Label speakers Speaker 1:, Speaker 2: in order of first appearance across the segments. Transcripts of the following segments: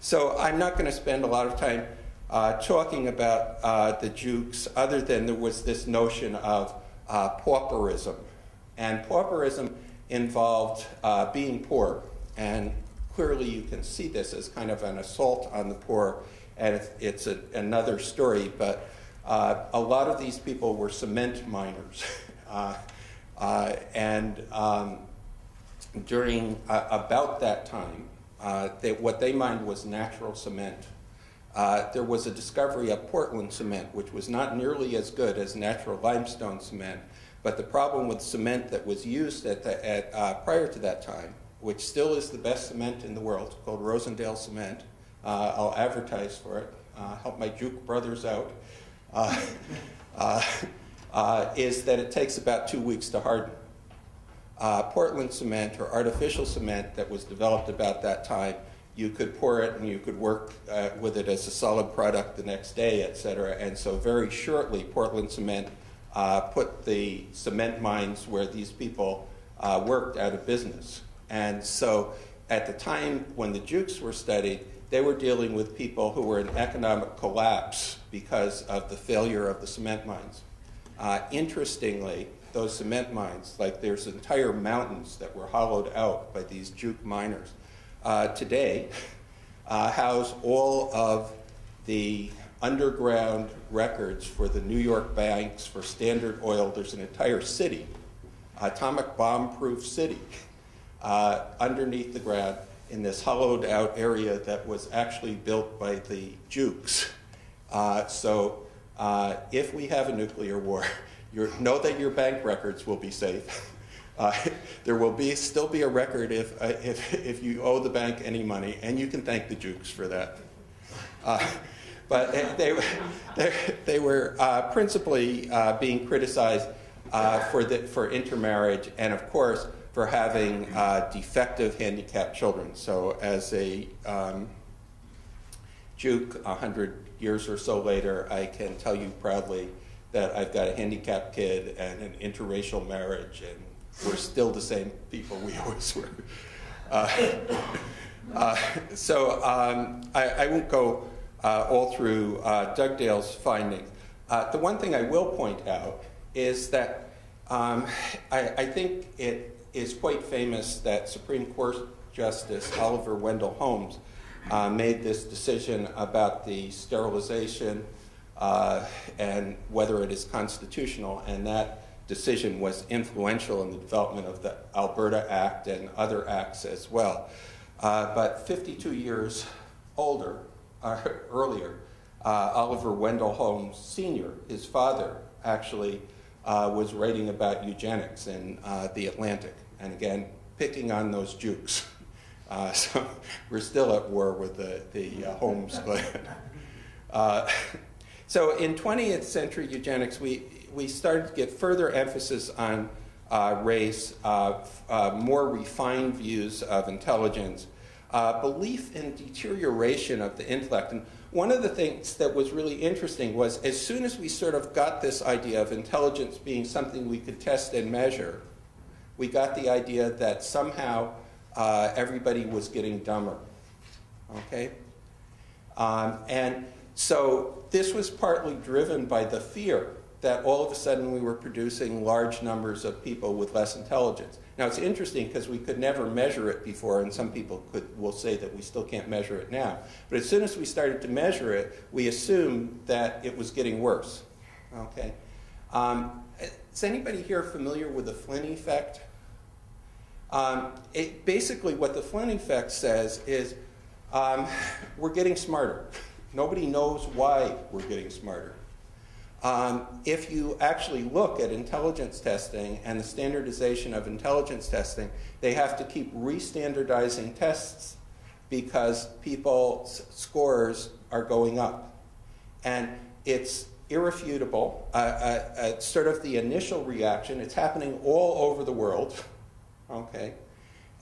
Speaker 1: So I'm not going to spend a lot of time talking about the Jukes, other than there was this notion of pauperism. And pauperism involved being poor. And clearly you can see this as kind of an assault on the poor. And it's another story, but a lot of these people were cement miners. During about that time, what they mined was natural cement. There was a discovery of Portland cement, which was not nearly as good as natural limestone cement. But the problem with cement that was used prior to that time, which still is the best cement in the world, called Rosendale cement. I'll advertise for it, help my Juke brothers out, is that it takes about 2 weeks to harden. Portland cement, or artificial cement that was developed about that time, you could pour it and you could work with it as a solid product the next day, et cetera. And so very shortly, Portland cement put the cement mines where these people worked out of business. And so at the time when the Jukes were studied, they were dealing with people who were in economic collapse because of the failure of the cement mines. Interestingly, those cement mines, like there's entire mountains that were hollowed out by these Juke miners, today house all of the underground records for the New York banks for Standard Oil. There's an entire city, atomic bomb-proof city, underneath the ground in this hollowed out area that was actually built by the Jukes. So if we have a nuclear war, know that your bank records will be safe. There will still be a record if you owe the bank any money, and you can thank the Jukes for that. But they were principally being criticized for intermarriage, and of course for having defective, handicapped children. So as a Juke 100 years or so later, I can tell you proudly that I've got a handicapped kid and an interracial marriage, and we're still the same people we always were. I won't go all through Dugdale's findings. The one thing I will point out is that I think it is quite famous that Supreme Court Justice Oliver Wendell Holmes made this decision about the sterilization and whether it is constitutional, and that decision was influential in the development of the Alberta Act and other acts as well. But 52 years earlier, Oliver Wendell Holmes Sr., his father, actually was writing about eugenics in the Atlantic, and again, picking on those Jukes. So we're still at war with the Holmes clan. So in 20th century eugenics, we started to get further emphasis on race, more refined views of intelligence, belief in deterioration of the intellect. And one of the things that was really interesting was as soon as we sort of got this idea of intelligence being something we could test and measure, we got the idea that somehow everybody was getting dumber, okay? And so this was partly driven by the fear that all of a sudden we were producing large numbers of people with less intelligence. Now it's interesting because we could never measure it before, and some people will say that we still can't measure it now. But as soon as we started to measure it, we assumed that it was getting worse, okay? Is anybody here familiar with the Flynn effect? Basically what the Flynn effect says is we're getting smarter. Nobody knows why we're getting smarter. If you actually look at intelligence testing and the standardization of intelligence testing, they have to keep re-standardizing tests because people's scores are going up. And it's irrefutable. Sort of the initial reaction, it's happening all over the world, okay?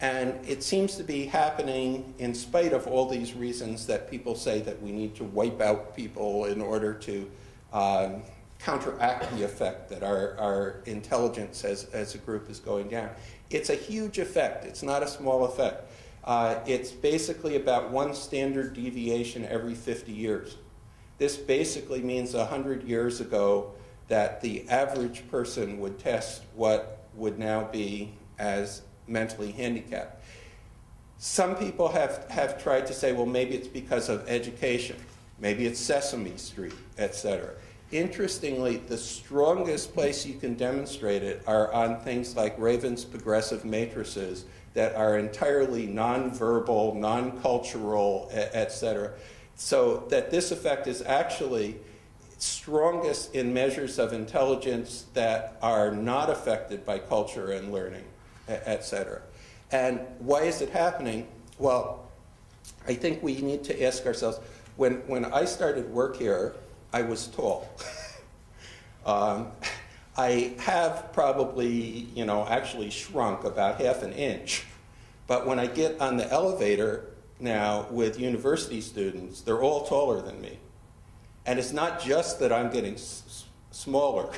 Speaker 1: And it seems to be happening in spite of all these reasons that people say that we need to wipe out people in order to counteract the effect that our intelligence as a group is going down. It's a huge effect. It's not a small effect. It's basically about one standard deviation every 50 years. This basically means 100 years ago that the average person would test what would now be as mentally handicapped. Some people have tried to say, well, maybe it's because of education. Maybe it's Sesame Street, etc. Interestingly, the strongest place you can demonstrate it are on things like Raven's progressive matrices that are entirely non-verbal, non-cultural, etc. So that this effect is actually strongest in measures of intelligence that are not affected by culture and learning, etc. And why is it happening? Well, I think we need to ask ourselves, when I started work here, I was tall. I have probably, actually shrunk about half an inch. But when I get on the elevator now with university students, they're all taller than me. And it's not just that I'm getting smaller,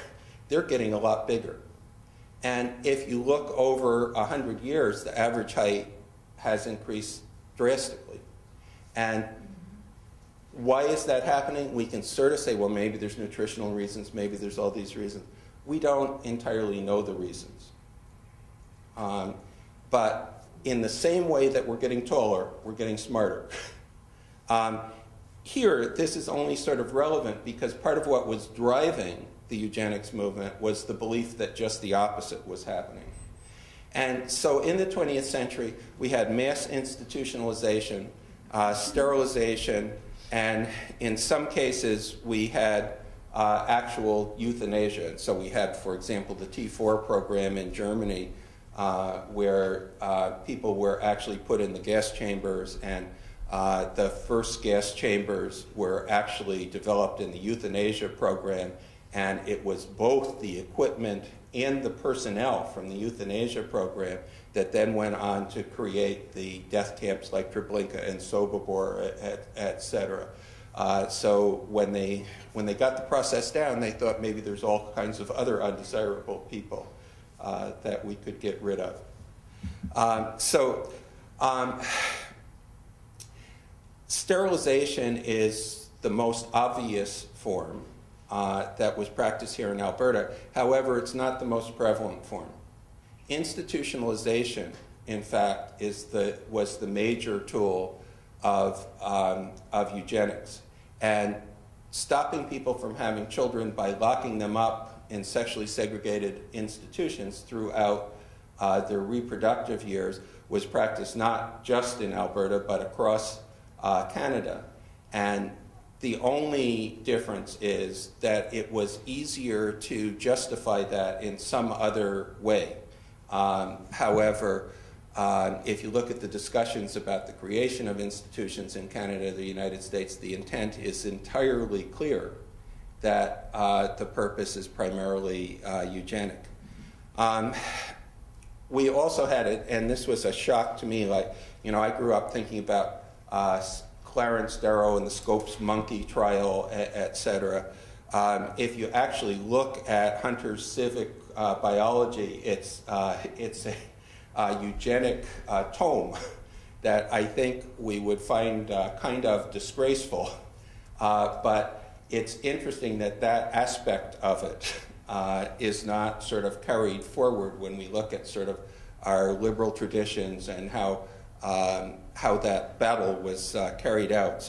Speaker 1: they're getting a lot bigger. And if you look over 100 years, the average height has increased drastically. And why is that happening? We can sort of say, well, maybe there's nutritional reasons, maybe there's all these reasons. We don't entirely know the reasons. But in the same way that we're getting taller, we're getting smarter. Here, this is only sort of relevant because part of what was driving the eugenics movement was the belief that just the opposite was happening. And so in the 20th century, we had mass institutionalization, sterilization, and in some cases, we had actual euthanasia. So we had, for example, the T4 program in Germany, where people were actually put in the gas chambers, and the first gas chambers were actually developed in the euthanasia program, and it was both the equipment and the personnel from the euthanasia program that then went on to create the death camps like Treblinka and Sobibor, et cetera. So when they got the process down, they thought maybe there's all kinds of other undesirable people that we could get rid of. Sterilization is the most obvious form that was practiced here in Alberta. However, it's not the most prevalent form. Institutionalization, in fact, was the major tool of eugenics. And stopping people from having children by locking them up in sexually segregated institutions throughout their reproductive years was practiced not just in Alberta, but across Canada. And the only difference is that it was easier to justify that in some other way. However, if you look at the discussions about the creation of institutions in Canada, the United States, the intent is entirely clear that the purpose is primarily eugenic. We also had it, and this was a shock to me, I grew up thinking about Clarence Darrow and the Scopes monkey trial, et cetera. If you actually look at Hunter's civic biology, it's a eugenic tome that I think we would find kind of disgraceful. But it's interesting that that aspect of it is not sort of carried forward when we look at sort of our liberal traditions and how that battle was carried out. So